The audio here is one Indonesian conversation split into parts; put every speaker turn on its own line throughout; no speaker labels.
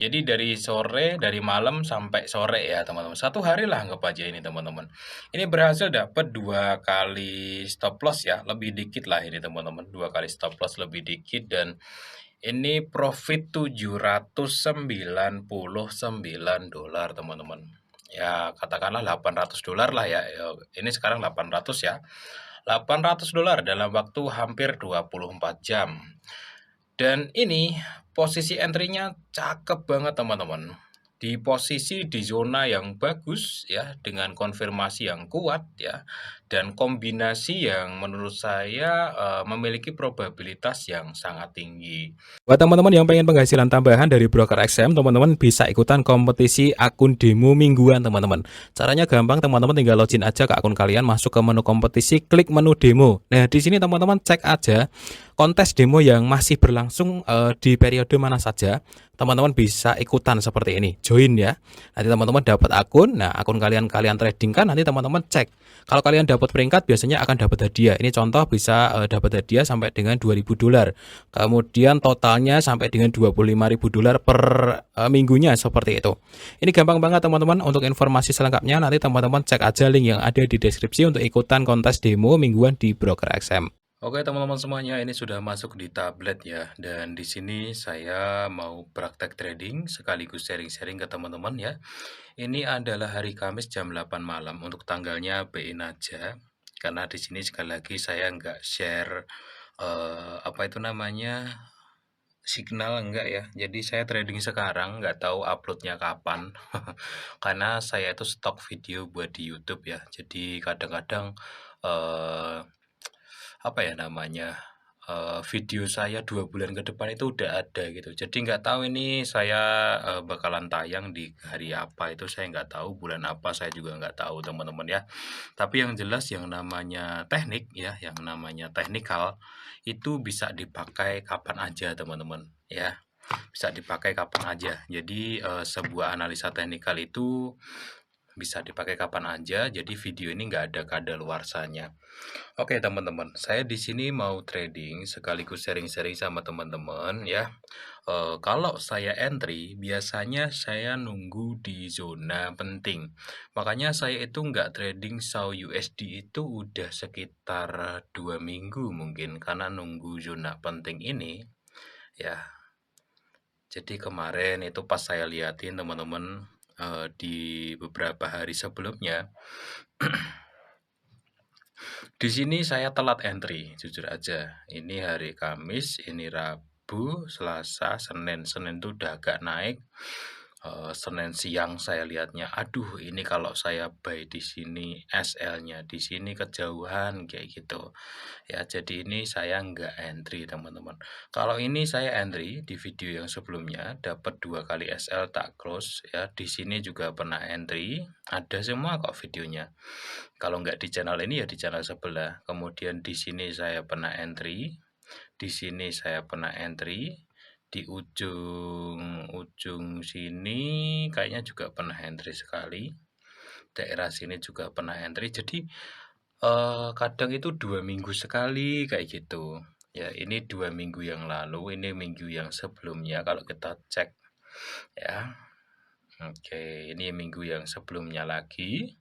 Jadi dari malam sampai sore ya teman-teman, 1 hari lah anggap aja ini teman-teman. Ini berhasil dapat 2 kali stop loss ya, lebih dikit lah ini teman-teman, 2 kali stop loss lebih dikit dan ini profit $799 teman-teman. Ya katakanlah $800 lah ya, ini sekarang 800 ya. $800 dalam waktu hampir 24 jam. Dan ini posisi entry-nya cakep banget teman-teman. Di posisi di zona yang bagus ya, dengan konfirmasi yang kuat ya, dan kombinasi yang menurut saya memiliki probabilitas yang sangat tinggi. Buat teman-teman yang pengen penghasilan tambahan dari broker XM, teman-teman bisa ikutan kompetisi akun demo mingguan teman-teman. Caranya gampang, teman-teman tinggal login aja ke akun kalian, masuk ke menu kompetisi, klik menu demo. Nah, di sini teman-teman cek aja kontes demo yang masih berlangsung di periode mana saja. Teman-teman bisa ikutan seperti ini, join ya. Nanti teman-teman dapat akun, nah akun kalian trading kan, nanti teman-teman cek. Kalau kalian dapat peringkat biasanya akan dapat hadiah. Ini contoh bisa dapat hadiah sampai dengan $2.000. Kemudian totalnya sampai dengan $25.000 per minggunya seperti itu. Ini gampang banget teman-teman. Untuk informasi selengkapnya nanti teman-teman cek aja link yang ada di deskripsi untuk ikutan kontes demo mingguan di Broker XM. Oke teman-teman semuanya, ini sudah masuk di tablet ya, dan di sini saya mau praktek trading sekaligus sharing-sharing ke teman-teman ya. Ini adalah hari Kamis jam 8 malam, untuk tanggalnya bein aja, karena di sini sekali lagi saya nggak share apa itu namanya, signal enggak ya. Jadi saya trading sekarang, nggak tahu uploadnya kapan, karena saya itu stok video buat di YouTube ya. Jadi kadang-kadang eh apa ya namanya, video saya 2 bulan ke depan itu udah ada gitu. Jadi nggak tahu ini saya, bakalan tayang di hari apa itu saya nggak tahu, bulan apa saya juga nggak tahu teman-teman ya. Tapi yang jelas yang namanya teknik ya, yang namanya teknikal, itu bisa dipakai kapan aja teman-teman ya, bisa dipakai kapan aja. Jadi, sebuah analisa teknikal itu bisa dipakai kapan aja, jadi video ini nggak ada kadaluarsanya. Oke teman-teman, saya di sini mau trading sekaligus sharing-sharing sama teman-teman ya. Kalau saya entry, biasanya saya nunggu di zona penting. Makanya saya itu nggak trading SAU USD itu udah sekitar 2 minggu mungkin, karena nunggu zona penting ini ya. Jadi kemarin itu pas saya liatin teman-teman, di beberapa hari sebelumnya, di sini saya telat entry, jujur aja. Ini hari Kamis, ini Rabu, Selasa, Senin. Senin tuh udah agak naik. Senin siang saya lihatnya, aduh ini kalau saya buy di sini SL-nya di sini kejauhan kayak gitu. Ya, jadi ini saya nggak entry teman-teman. Kalau ini saya entry di video yang sebelumnya dapat 2 kali SL tak close ya. Di sini juga pernah entry, ada semua kok videonya. Kalau nggak di channel ini ya di channel sebelah. Kemudian di sini saya pernah entry, di sini saya pernah entry, di ujung sini kayaknya juga pernah entry sekali. Daerah sini juga pernah entry. Jadi kadang itu 2 minggu sekali kayak gitu. Ya ini 2 minggu yang lalu, ini minggu yang sebelumnya kalau kita cek ya. Oke, ini minggu yang sebelumnya lagi.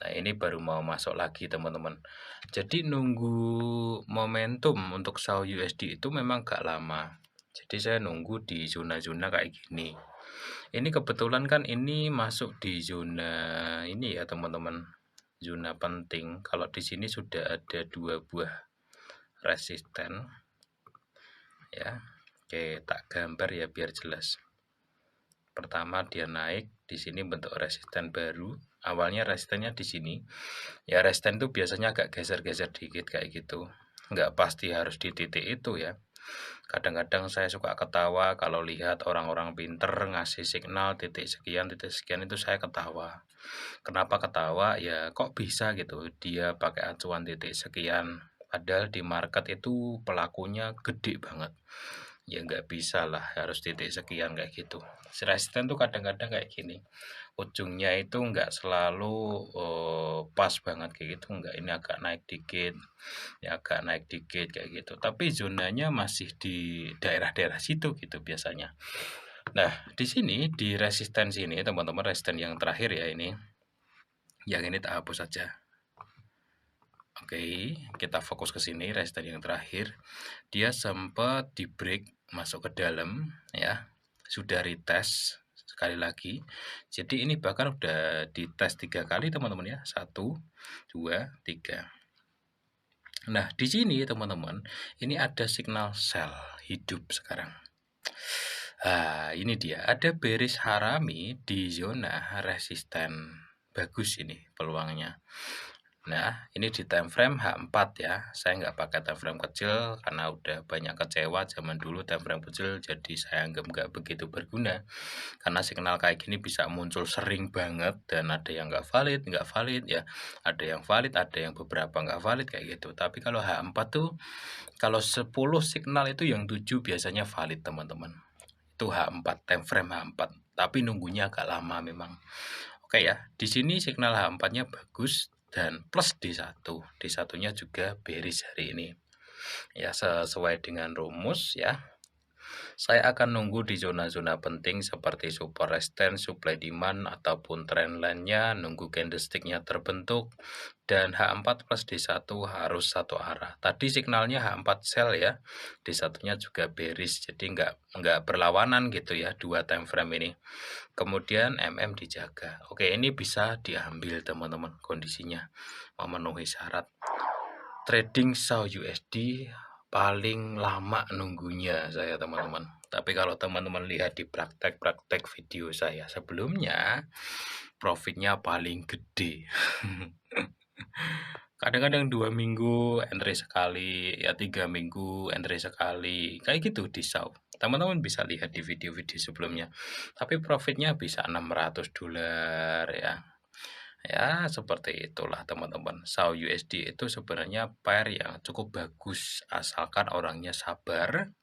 Nah, ini baru mau masuk lagi teman-teman. Jadi nunggu momentum untuk SAU USD itu memang gak lama. Jadi saya nunggu di zona-zona kayak gini. Ini kebetulan kan ini masuk di zona ini ya teman-teman. Zona penting. Kalau di sini sudah ada 2 buah resisten ya. Oke, tak gambar ya biar jelas. Pertama dia naik, di sini bentuk resisten baru. Awalnya resistennya di sini. Ya resisten itu biasanya agak geser-geser dikit kayak gitu. Nggak pasti harus di titik itu ya. Kadang-kadang saya suka ketawa kalau lihat orang-orang pinter ngasih signal titik sekian itu saya ketawa. Kenapa ketawa? Ya kok bisa gitu dia pakai acuan titik sekian. Padahal di market itu pelakunya gede banget. Ya nggak bisa lah harus titik sekian kayak gitu. Resisten tuh kadang-kadang kayak gini. Ujungnya itu nggak selalu pas banget kayak gitu, nggak, ini agak naik dikit, ya agak naik dikit kayak gitu. Tapi zonanya masih di daerah-daerah situ gitu biasanya. Nah, di sini di resisten sini teman-teman, resisten yang terakhir ya ini. Yang ini tak hapus saja. Oke, kita fokus ke sini resisten yang terakhir. Dia sempat di break masuk ke dalam ya. Sudah retest sekali lagi. Jadi ini bahkan udah dites 3 kali teman-teman ya. 1 2 3. Nah, di sini teman-teman, ini ada signal sell hidup sekarang. Ini dia, ada bearish harami di zona resisten. Bagus ini peluangnya. Nah, ini di time frame H4 ya. Saya nggak pakai time frame kecil karena udah banyak kecewa zaman dulu time frame kecil, jadi saya anggap nggak begitu berguna. Karena signal kayak gini bisa muncul sering banget dan ada yang nggak valid ya. Ada yang valid, ada yang beberapa nggak valid kayak gitu. Tapi kalau H4 tuh, kalau 10 signal itu yang 7 biasanya valid teman-teman. Itu H4, time frame H4. Tapi nunggunya agak lama memang. Oke ya, di sini signal H4-nya bagus dan plus D1. D1-nya juga bearish hari ini. Ya, sesuai dengan rumus ya. Saya akan nunggu di zona-zona penting seperti support resistance, supply demand, ataupun trend line-nya, nunggu candlestick-nya terbentuk, dan H4 plus D1 harus satu arah. Tadi signalnya H4 sell ya, D1-nya juga bearish, jadi nggak berlawanan gitu ya, dua time frame ini. Kemudian MM dijaga. Oke, ini bisa diambil teman-teman kondisinya memenuhi syarat. Trading SAU USD paling lama nunggunya saya teman-teman. Tapi kalau teman-teman lihat di praktek-praktek video saya sebelumnya, profitnya paling gede. Kadang-kadang 2 minggu entry sekali, ya 3 minggu entry sekali, kayak gitu di SAU. Teman-teman bisa lihat di video-video sebelumnya. Tapi profitnya bisa $600 ya. Ya, seperti itulah teman-teman. SAU USD itu sebenarnya pair yang cukup bagus asalkan orangnya sabar,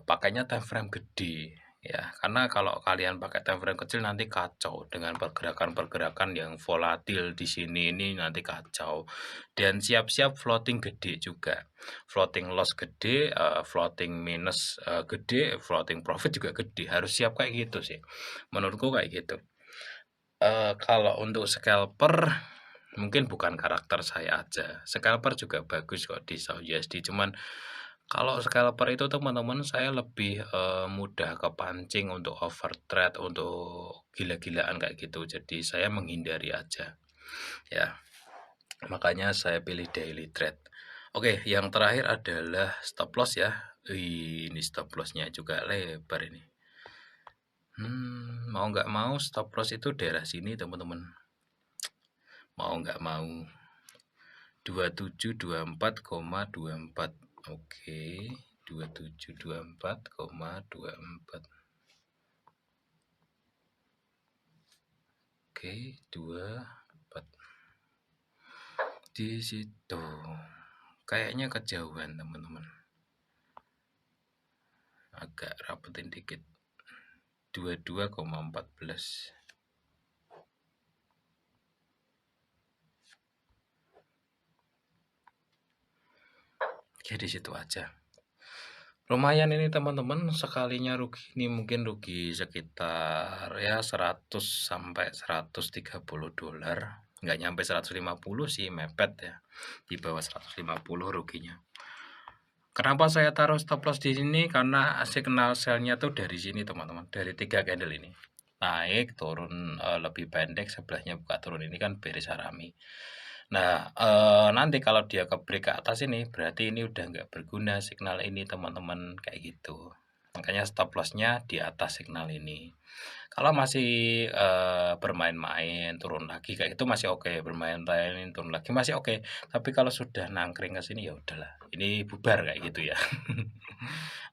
pakainya time frame gede ya. Karena kalau kalian pakai time frame kecil nanti kacau dengan pergerakan-pergerakan yang volatil di sini ini nanti kacau. Dan siap-siap floating gede juga. Floating loss gede, floating minus gede, floating profit juga gede. Harus siap kayak gitu sih. Menurutku kayak gitu. Kalau untuk scalper, mungkin bukan karakter saya aja. Scalper juga bagus kok di SAU USD, cuman kalau scalper itu teman-teman saya lebih, mudah kepancing untuk overtrade, untuk gila-gilaan kayak gitu. Jadi saya menghindari aja, ya. Makanya saya pilih daily trade. Oke, yang terakhir adalah stop loss ya. Ini stop loss-nya juga lebar ini. Mau nggak mau stop loss itu daerah sini teman-teman. Mau nggak mau. 2724,24. Oke, 2724,24. Oke, 24. Di situ. Kayaknya kejauhan, teman-teman. Agak rapetin dikit. 22,14. Oke, di situ aja. Lumayan ini teman-teman, sekalinya rugi ini mungkin rugi sekitar ya 100 sampai $130. Nggak nyampe 150 sih, mepet ya. Di bawah 150 ruginya. Kenapa saya taruh stop loss di sini? Karena signal sell-nya tuh dari sini teman-teman, dari 3 candle ini. Naik, turun, lebih pendek, sebelahnya buka turun, ini kan bearish harami. Nah, nanti kalau dia ke break ke atas ini, berarti ini udah nggak berguna signal ini teman-teman, kayak gitu. Makanya stop loss-nya di atas signal ini. Kalau masih, bermain-main, turun lagi kayak itu masih oke, bermain-main, turun lagi masih oke. Tapi kalau sudah nangkring ke sini, ya udahlah, ini bubar kayak gitu ya.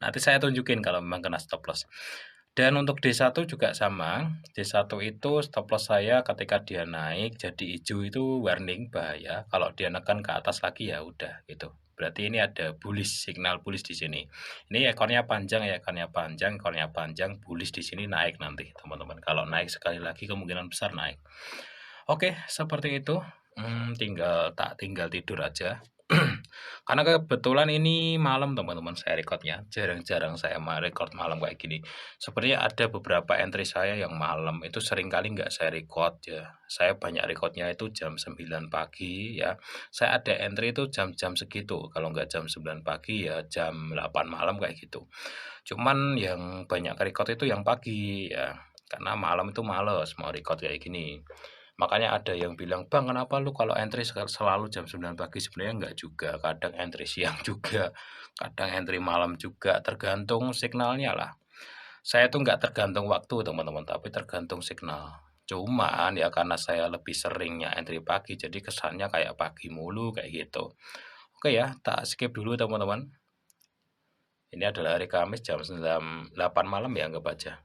Nanti saya tunjukin kalau memang kena stop loss. Dan untuk D1 juga sama, D1 itu stop loss saya ketika dia naik jadi hijau itu warning bahaya, kalau dia nekan ke atas lagi ya udah gitu. Berarti ini ada bullish, signal bullish di sini. Ini ekornya panjang ya, ekornya panjang, bullish di sini naik nanti teman-teman. Kalau naik sekali lagi kemungkinan besar naik. Oke, seperti itu. Tinggal tidur aja. Karena kebetulan ini malam teman-teman saya record-nya, jarang-jarang saya record malam kayak gini. Sebenarnya ada beberapa entry saya yang malam itu sering kali nggak saya record ya. Saya banyak record-nya itu jam 9 pagi ya. Saya ada entry itu jam-jam segitu, kalau nggak jam 9 pagi ya jam 8 malam kayak gitu. Cuman yang banyak record itu yang pagi ya, karena malam itu males mau record kayak gini. Makanya ada yang bilang, "Bang, kenapa lu kalau entry selalu jam 9 pagi?" Sebenarnya enggak juga, kadang entry siang juga, kadang entry malam juga, tergantung signalnya lah. Saya tuh nggak tergantung waktu teman-teman, tapi tergantung signal. Cuman ya karena saya lebih seringnya entry pagi, jadi kesannya kayak pagi mulu kayak gitu. Oke ya, tak skip dulu teman-teman. Ini adalah hari Kamis jam 8 malam ya, anggap aja.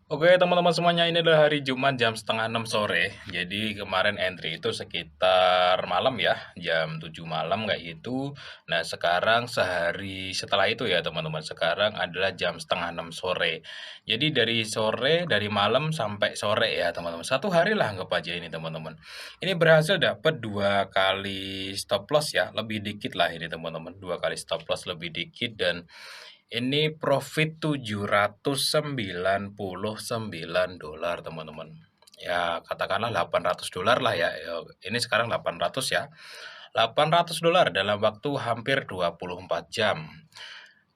Oke teman-teman semuanya, ini adalah hari Jumat jam setengah 6 sore. Jadi kemarin entry itu sekitar malam ya, jam 7 malam kayak gitu. Nah sekarang sehari setelah itu ya teman-teman, sekarang adalah jam setengah 6 sore. Jadi dari sore, dari malam sampai sore ya teman-teman. Satu hari lah anggap aja ini teman-teman. Ini berhasil dapat 2 kali stop loss ya, lebih dikit lah ini teman-teman. 2 kali stop loss lebih dikit dan ini profit $799 teman-teman. Ya katakanlah $800 lah ya. Ini sekarang 800 ya. $800 dalam waktu hampir 24 jam.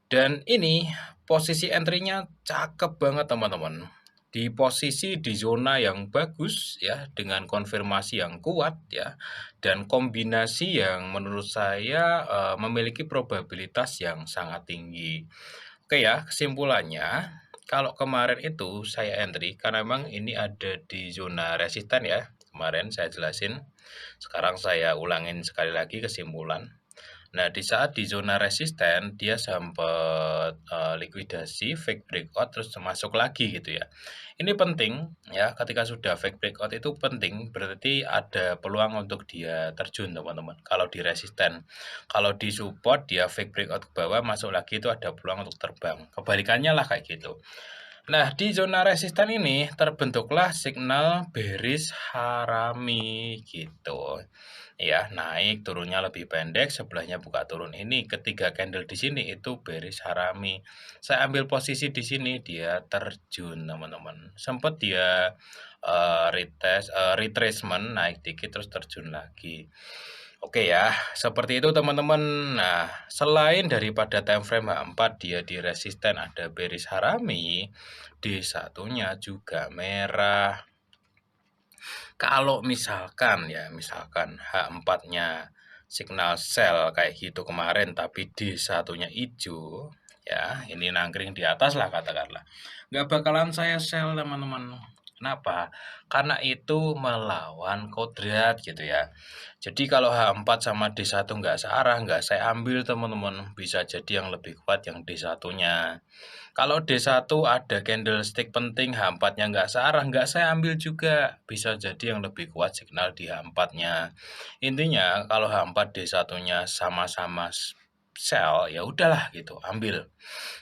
Dan ini posisi entry-nya cakep banget teman-teman. Di posisi di zona yang bagus ya, dengan konfirmasi yang kuat ya, dan kombinasi yang menurut saya memiliki probabilitas yang sangat tinggi. Oke ya, kesimpulannya kalau kemarin itu saya entry karena memang ini ada di zona resisten ya. Kemarin saya jelasin. Sekarang saya ulangin sekali lagi kesimpulan. Nah, di saat di zona resisten dia sempat likuidasi, fake breakout, terus masuk lagi gitu ya. Ini penting ya, ketika sudah fake breakout itu penting, berarti ada peluang untuk dia terjun teman-teman, kalau di resisten. Kalau di support dia fake breakout ke bawah, masuk lagi itu ada peluang untuk terbang. Kebalikannya lah kayak gitu. Nah, di zona resisten ini terbentuklah signal bearish harami gitu. Ya, naik turunnya lebih pendek, sebelahnya buka turun. Ini ketiga candle di sini itu bearish harami. Saya ambil posisi di sini dia terjun, teman-teman. Sempat dia retracement naik dikit terus terjun lagi. Oke ya, seperti itu teman-teman. Nah, selain daripada time frame H4 dia di resisten ada bearish harami, D1-nya juga merah. Kalau misalkan ya, misalkan H4-nya signal sell kayak gitu kemarin tapi D1-nya hijau, ya ini nangkring di atas lah katakanlah. Nggak bakalan saya sell teman-teman. Kenapa? Karena itu melawan kodrat gitu ya. Jadi kalau H4 sama D1 nggak searah, nggak saya ambil teman-teman. Bisa jadi yang lebih kuat yang D1-nya. Kalau D1 ada candlestick penting, H4-nya nggak searah, nggak saya ambil juga. Bisa jadi yang lebih kuat signal di H4-nya. Intinya kalau H4 D1-nya sama-sama sell, ya udahlah gitu, ambil.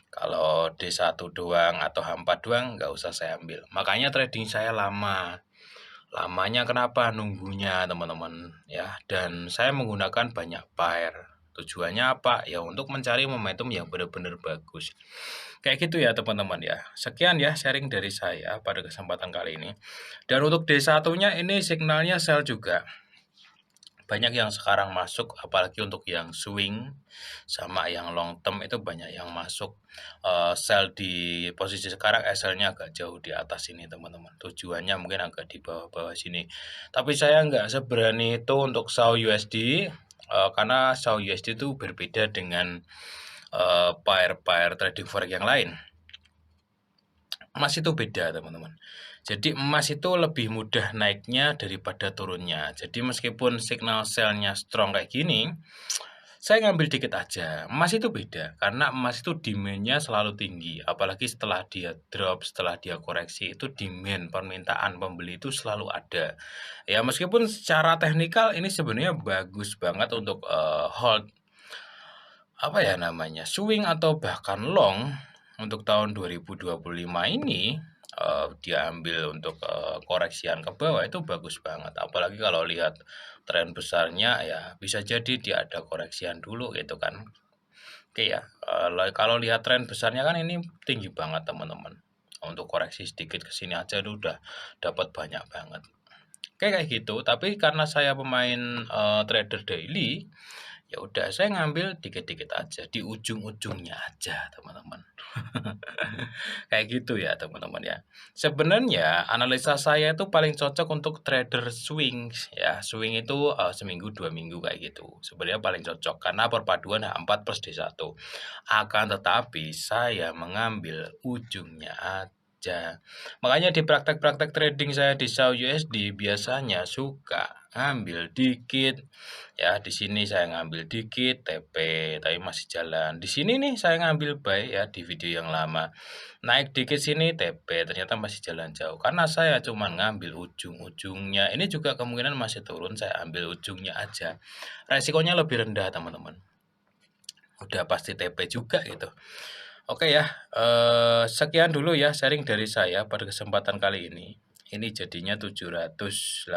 Kalau D1 doang atau H4 doang, nggak usah saya ambil. Makanya trading saya lama. Lamanya kenapa? Nunggunya teman-teman ya. Dan saya menggunakan banyak pair. Tujuannya apa? Ya untuk mencari momentum yang benar-benar bagus. Kayak gitu ya teman-teman ya. Sekian ya sharing dari saya pada kesempatan kali ini. Dan untuk D1-nya ini signalnya sell juga. Banyak yang sekarang masuk, apalagi untuk yang swing sama yang long term itu banyak yang masuk. Sell di posisi sekarang, SL-nya agak jauh di atas ini teman-teman. Tujuannya mungkin agak di bawah-bawah sini. Tapi saya nggak seberani itu untuk SAU USD, karena SAU USD itu berbeda dengan pair-pair trading forex yang lain. Emas itu beda teman-teman. Jadi emas itu lebih mudah naiknya daripada turunnya. Jadi meskipun signal sell-nya strong kayak gini, saya ngambil dikit aja. Emas itu beda, karena emas itu demand-nya selalu tinggi. Apalagi setelah dia drop, setelah dia koreksi, itu demand, permintaan pembeli itu selalu ada. Ya meskipun secara teknikal ini sebenarnya bagus banget untuk hold, apa ya namanya, swing atau bahkan long untuk tahun 2025 ini, dia ambil untuk, koreksian ke bawah itu bagus banget. Apalagi kalau lihat tren besarnya ya bisa jadi dia ada koreksian dulu gitu kan. Oke ya, kalau lihat tren besarnya kan ini tinggi banget teman-teman. Untuk koreksi sedikit ke sini aja itu udah dapat banyak banget. Oke kayak gitu, tapi karena saya pemain, trader daily, ya udah saya ngambil dikit-dikit aja, di ujung-ujungnya aja teman-teman. Kayak gitu ya teman-teman ya. Sebenarnya analisa saya itu paling cocok untuk trader swing ya. Swing itu, seminggu 2 minggu kayak gitu. Sebenarnya paling cocok karena perpaduan H4 plus D1. Akan tetapi saya mengambil ujungnya aja. Makanya di praktek-praktek trading saya di SAUUSD biasanya suka ngambil dikit, ya di sini saya ngambil dikit TP tapi masih jalan. Di sini nih saya ngambil buy ya di video yang lama. Naik dikit sini TP ternyata masih jalan jauh karena saya cuma ngambil ujung-ujungnya. Ini juga kemungkinan masih turun, saya ambil ujungnya aja. Resikonya lebih rendah teman-teman. Udah pasti TP juga gitu. Oke ya, sekian dulu ya sharing dari saya pada kesempatan kali ini. Ini jadinya $789.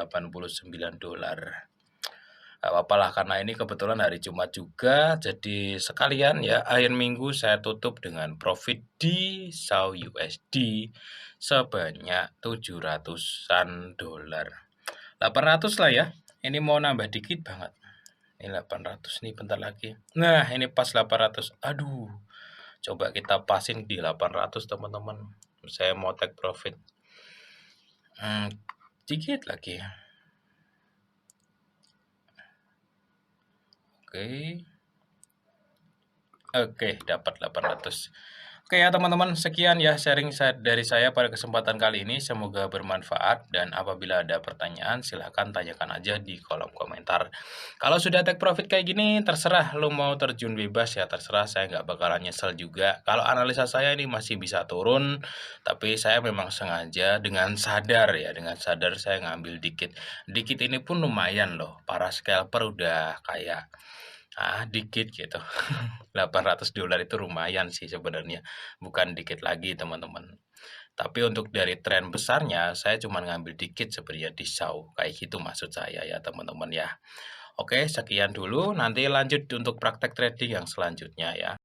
Nggak apa-apa lah karena ini kebetulan hari Jumat juga, jadi sekalian ya akhir minggu saya tutup dengan profit di SAUUSD sebanyak 700-an dolar. 800 lah ya. Ini mau nambah dikit banget. Ini 800 nih bentar lagi. Nah, ini pas 800. Aduh. Coba kita pasin di 800 teman-teman. Saya mau take profit. Dikit lagi. Oke, dapat 800. Oke ya teman-teman, sekian ya sharing dari saya pada kesempatan kali ini. Semoga bermanfaat dan apabila ada pertanyaan silahkan tanyakan aja di kolom komentar. Kalau sudah take profit kayak gini, terserah lo mau terjun bebas ya, terserah, saya nggak bakalan nyesel juga. Kalau analisa saya ini masih bisa turun, tapi saya memang sengaja dengan sadar ya, dengan sadar saya ngambil dikit. Dikit ini pun lumayan loh, para scalper udah kayak dikit gitu. $800 itu lumayan sih sebenarnya, bukan dikit lagi teman-teman. Tapi untuk dari tren besarnya, saya cuma ngambil dikit sebenarnya di SAU, kayak gitu maksud saya ya teman-teman ya. Oke, sekian dulu, nanti lanjut untuk praktek trading yang selanjutnya ya.